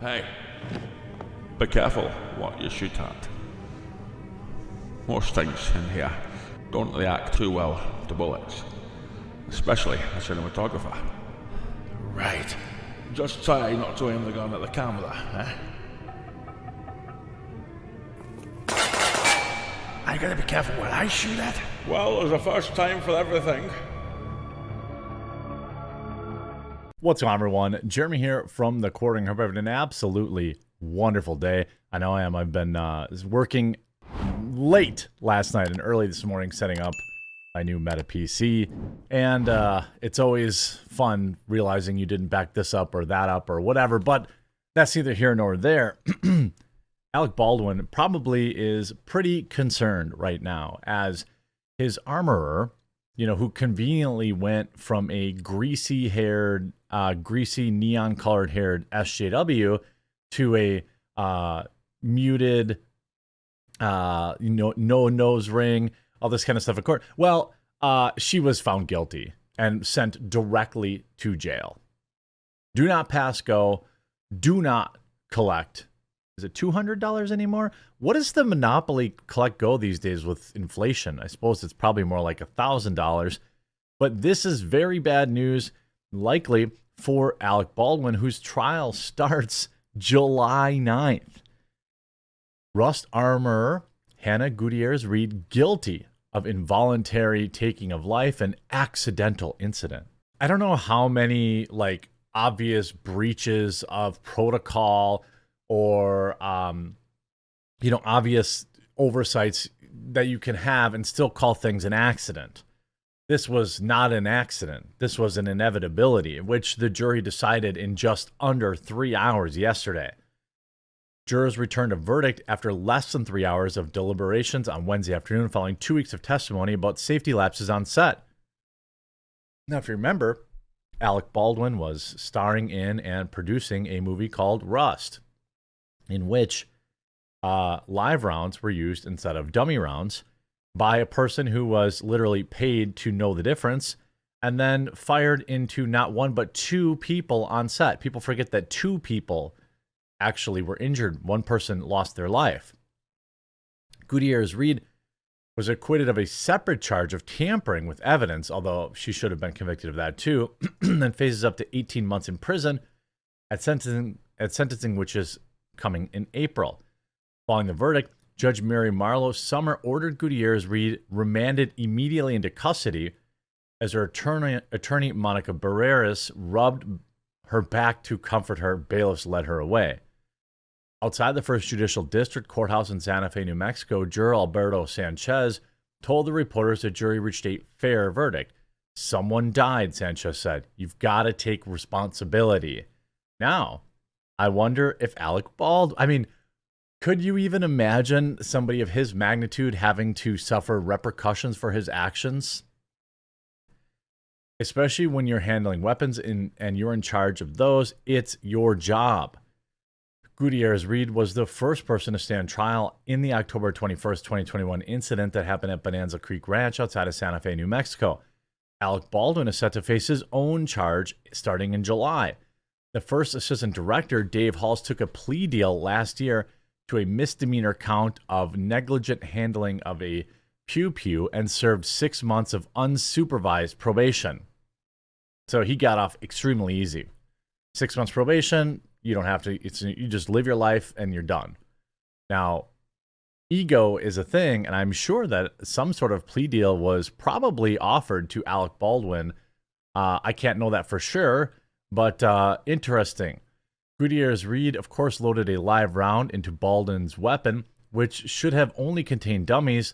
Hey, be careful what you shoot at. Most things in here don't react too well to bullets, especially a cinematographer. Right. Just try not to aim the gun at the camera, eh? I gotta be careful what I shoot at. Well, there's a first time for everything. What's going on, everyone? Jeremy here from the Quartering. Hope you're having an absolutely wonderful day. I know I am. I've been working late last night and early this morning setting up my new Meta PC. And it's always fun realizing you didn't back this up or that up or whatever, but that's neither here nor there. Alec Baldwin probably is pretty concerned right now as his armorer, who conveniently went from a greasy neon-colored haired SJW to a muted, no nose ring, all this kind of stuff in court. Well, she was found guilty and sent directly to jail. Do not pass go. Do not collect. Is it $200 anymore? What is the Monopoly collect go these days with inflation? I suppose it's probably more like $1,000. But this is very bad news, likely for Alec Baldwin, whose trial starts July 9th. Rust armorer Hannah Gutierrez-Reed guilty of involuntary taking of life and accidental incident. I don't know how many obvious breaches of protocol or obvious oversights that you can have and still call things an accident. This was not an accident. This was an inevitability, which the jury decided in just under 3 hours yesterday. Jurors returned a verdict after less than 3 hours of deliberations on Wednesday afternoon following 2 weeks of testimony about safety lapses on set. Now, if you remember, Alec Baldwin was starring in and producing a movie called Rust, in which live rounds were used instead of dummy rounds by a person who was literally paid to know the difference and then fired into not one but two people on set. People forget that two people actually were injured. One person lost their life. Gutierrez-Reed was acquitted of a separate charge of tampering with evidence, although she should have been convicted of that too, and faces up to 18 months in prison at sentencing which is coming in April. Following the verdict, Judge Mary Marlowe Summer ordered Gutierrez-Reed remanded immediately into custody as her attorney Monica Barreras rubbed her back to comfort her. Bailiffs led her away. Outside the First Judicial District Courthouse in Santa Fe, New Mexico, juror Alberto Sanchez told the reporters the jury reached a fair verdict. Someone died, Sanchez said. You've got to take responsibility. Now, I wonder if Alec Baldwin, could you even imagine somebody of his magnitude having to suffer repercussions for his actions? Especially when you're handling weapons and you're in charge of those, it's your job. Gutierrez-Reed was the first person to stand trial in the October 21st, 2021 incident that happened at Bonanza Creek Ranch outside of Santa Fe, New Mexico. Alec Baldwin is set to face his own charge starting in July. The first assistant director, Dave Halls, took a plea deal last year to a misdemeanor count of negligent handling of a pew-pew and served 6 months of unsupervised probation. So he got off extremely easy. 6 months probation, you don't have to, you just live your life and you're done. Now, ego is a thing, and I'm sure that some sort of plea deal was probably offered to Alec Baldwin. I can't know that for sure, but interesting. Gutierrez-Reed, of course, loaded a live round into Baldwin's weapon, which should have only contained dummies.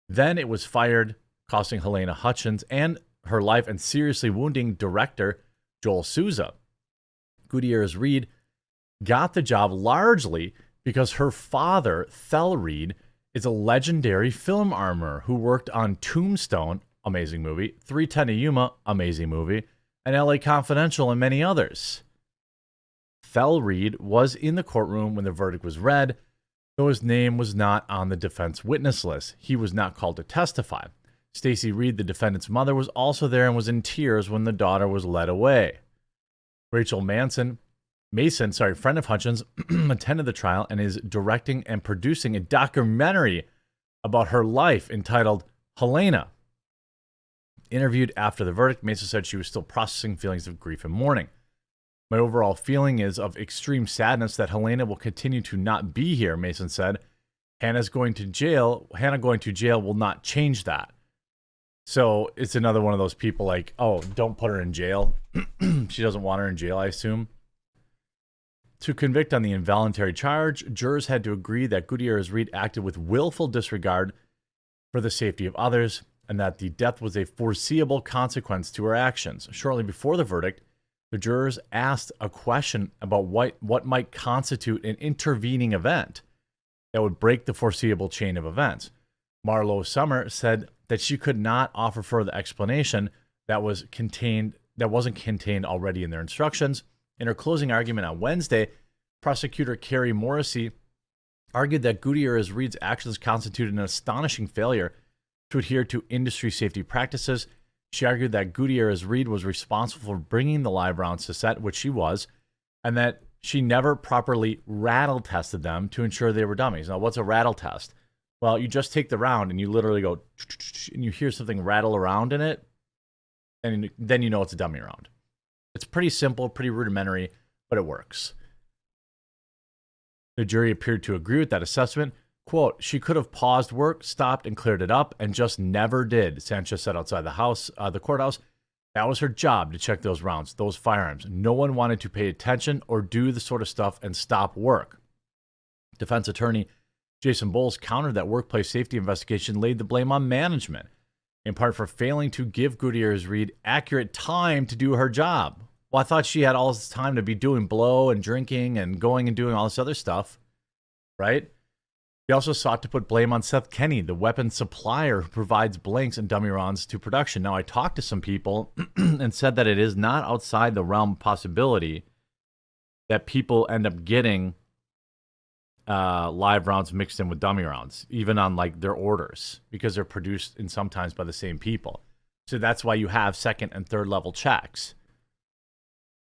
Then it was fired, costing Helena Hutchins and her life and seriously wounding director Joel Souza. Gutierrez-Reed got the job largely because her father, Thel Reed, is a legendary film armorer who worked on Tombstone, amazing movie, 310 to Yuma, amazing movie, and LA Confidential and many others. Thel Reed was in the courtroom when the verdict was read, though his name was not on the defense witness list. He was not called to testify. Stacy Reed, the defendant's mother, was also there and was in tears when the daughter was led away. Rachel Manson, friend of Hutchins, attended the trial and is directing and producing a documentary about her life entitled Helena. Interviewed after the verdict, Mason said she was still processing feelings of grief and mourning. My overall feeling is of extreme sadness that Helena will continue to not be here, Mason said. Hannah going to jail will not change that. So it's another one of those people like, oh, don't put her in jail. She doesn't want her in jail, I assume. To convict on the involuntary charge, jurors had to agree that Gutierrez-Reed acted with willful disregard for the safety of others and that the death was a foreseeable consequence to her actions. Shortly before the verdict, the jurors asked a question about what might constitute an intervening event that would break the foreseeable chain of events. Marlo Summer said that she could not offer further explanation that wasn't contained already in their instructions. In her closing argument on Wednesday, prosecutor Carrie Morrissey argued that Gutierrez-Reed's actions constituted an astonishing failure to adhere to industry safety practices. She argued that Gutierrez-Reed was responsible for bringing the live rounds to set, which she was, and that she never properly rattle tested them to ensure they were dummies. Now, what's a rattle test? Well, you just take the round and you literally go, and you hear something rattle around in it, and then you know it's a dummy round. It's pretty simple, pretty rudimentary, but it works. The jury appeared to agree with that assessment. Quote, she could have paused work, stopped, and cleared it up, and just never did, Sanchez said outside the courthouse. That was her job, to check those rounds, those firearms. No one wanted to pay attention or do the sort of stuff and stop work. Defense attorney Jason Bowles countered that workplace safety investigation laid the blame on management, in part for failing to give Gutierrez-Reed accurate time to do her job. Well, I thought she had all this time to be doing blow and drinking and going and doing all this other stuff, right? He also sought to put blame on Seth Kenny, the weapons supplier who provides blanks and dummy rounds to production. Now, I talked to some people and said that it is not outside the realm of possibility that people end up getting live rounds mixed in with dummy rounds, even on like their orders, because they're produced in sometimes by the same people. So that's why you have second and third level checks.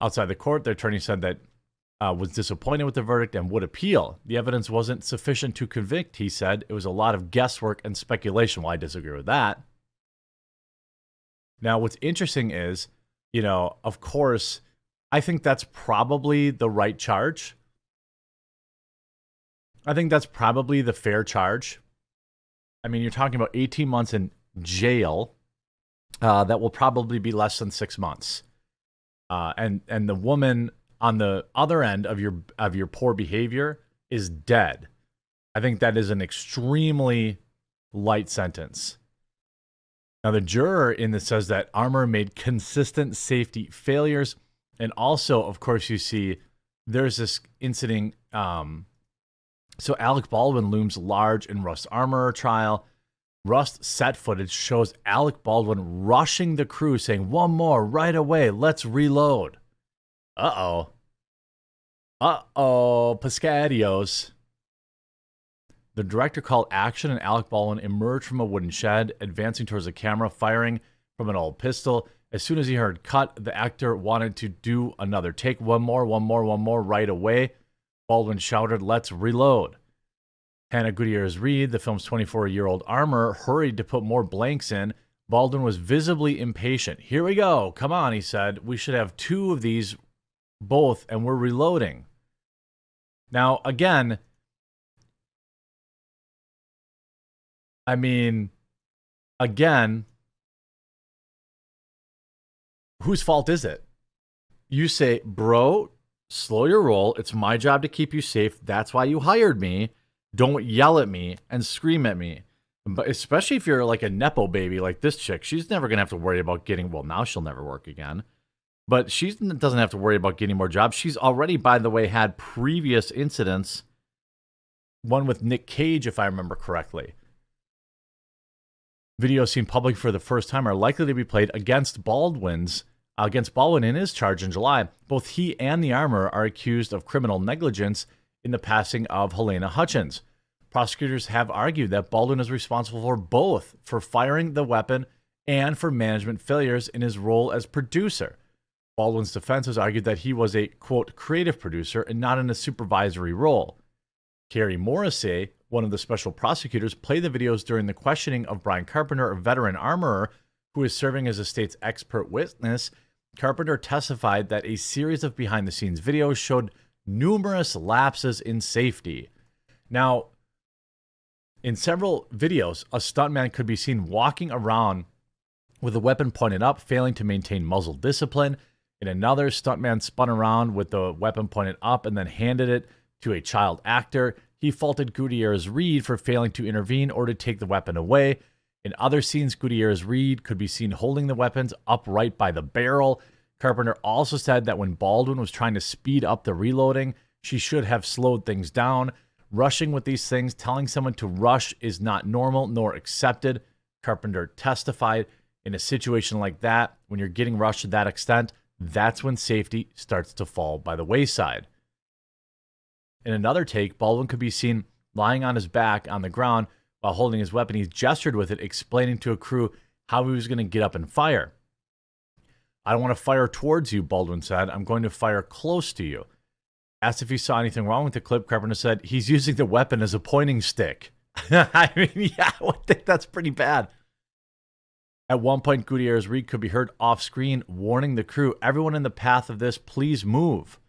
Outside the court, the attorney said that was disappointed with the verdict and would appeal. The evidence wasn't sufficient to convict, he said. It was a lot of guesswork and speculation. Well, I disagree with that. Now, what's interesting is, of course, I think that's probably the right charge. I think that's probably the fair charge. I mean, you're talking about 18 months in jail. That will probably be less than 6 months. And the woman on the other end of your poor behavior is dead. I think that is an extremely light sentence. Now, the juror in this says that Armour made consistent safety failures. And also, of course, you see there's this incident. So Alec Baldwin looms large in Rust's Armour trial. Rust set footage shows Alec Baldwin rushing the crew, saying, "One more, right away, let's reload." Uh-oh, Piscadios. The director called action, and Alec Baldwin emerged from a wooden shed, advancing towards the camera, firing from an old pistol. As soon as he heard cut, the actor wanted to do another take. One more, right away. Baldwin shouted, "Let's reload." Hannah Gutierrez-Reed, the film's 24-year-old Armour, hurried to put more blanks in. Baldwin was visibly impatient. "Here we go. Come on," he said. "We should have 2 of these both, and we're reloading." Now, again, whose fault is it? You say, "Bro, slow your roll. It's my job to keep you safe. That's why you hired me. Don't yell at me and scream at me." But especially if you're like a Nepo baby like this chick, she's never going to have to worry about getting, well, now she'll never work again. But she doesn't have to worry about getting more jobs. She's already, by the way, had previous incidents. One with Nick Cage, if I remember correctly. Videos seen public for the first time are likely to be played against Baldwin in his charge in July. Both he and the Armour are accused of criminal negligence in the passing of Helena Hutchins. Prosecutors have argued that Baldwin is responsible for both, for firing the weapon and for management failures in his role as producer. Baldwin's defense has argued that he was a, quote, creative producer and not in a supervisory role. Carrie Morrissey, one of the special prosecutors, played the videos during the questioning of Brian Carpenter, a veteran armorer who is serving as the state's expert witness. Carpenter testified that a series of behind-the-scenes videos showed numerous lapses in safety. Now, in several videos, a stuntman could be seen walking around with a weapon pointed up, failing to maintain muzzle discipline. In another, stuntman spun around with the weapon pointed up and then handed it to a child actor. He faulted Gutierrez-Reed for failing to intervene or to take the weapon away. In other scenes, Gutierrez-Reed could be seen holding the weapons upright by the barrel. Carpenter also said that when Baldwin was trying to speed up the reloading, she should have slowed things down. Rushing with these things, telling someone to rush is not normal nor accepted. Carpenter testified, in a situation like that, when you're getting rushed to that extent, that's when safety starts to fall by the wayside. In another take, Baldwin could be seen lying on his back on the ground while holding his weapon. He gestured with it, explaining to a crew how he was going to get up and fire. "I don't want to fire towards you," Baldwin said. "I'm going to fire close to you." Asked if he saw anything wrong with the clip, Carpenter said, "He's using the weapon as a pointing stick." I mean, yeah, I would think that's pretty bad. At one point, Gutierrez-Reed could be heard off-screen warning the crew, "Everyone in the path of this, please move."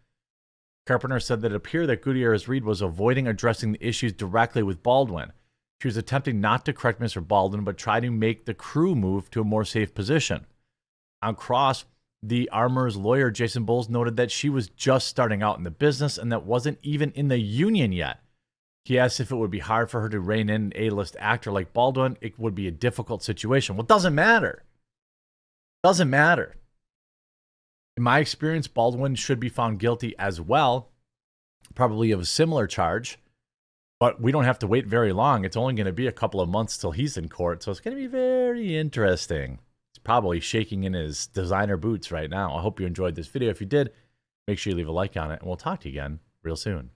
Carpenter said that it appeared that Gutierrez-Reed was avoiding addressing the issues directly with Baldwin. She was attempting not to correct Mr. Baldwin, but try to make the crew move to a more safe position. On cross, the armorer's lawyer, Jason Bowles, noted that she was just starting out in the business and that wasn't even in the union yet. He asked if it would be hard for her to rein in an A-list actor like Baldwin. It would be a difficult situation. Well, it doesn't matter. Doesn't matter. In my experience, Baldwin should be found guilty as well, probably of a similar charge, but we don't have to wait very long. It's only going to be a couple of months till he's in court, so it's going to be very interesting. He's probably shaking in his designer boots right now. I hope you enjoyed this video. If you did, make sure you leave a like on it, and we'll talk to you again real soon.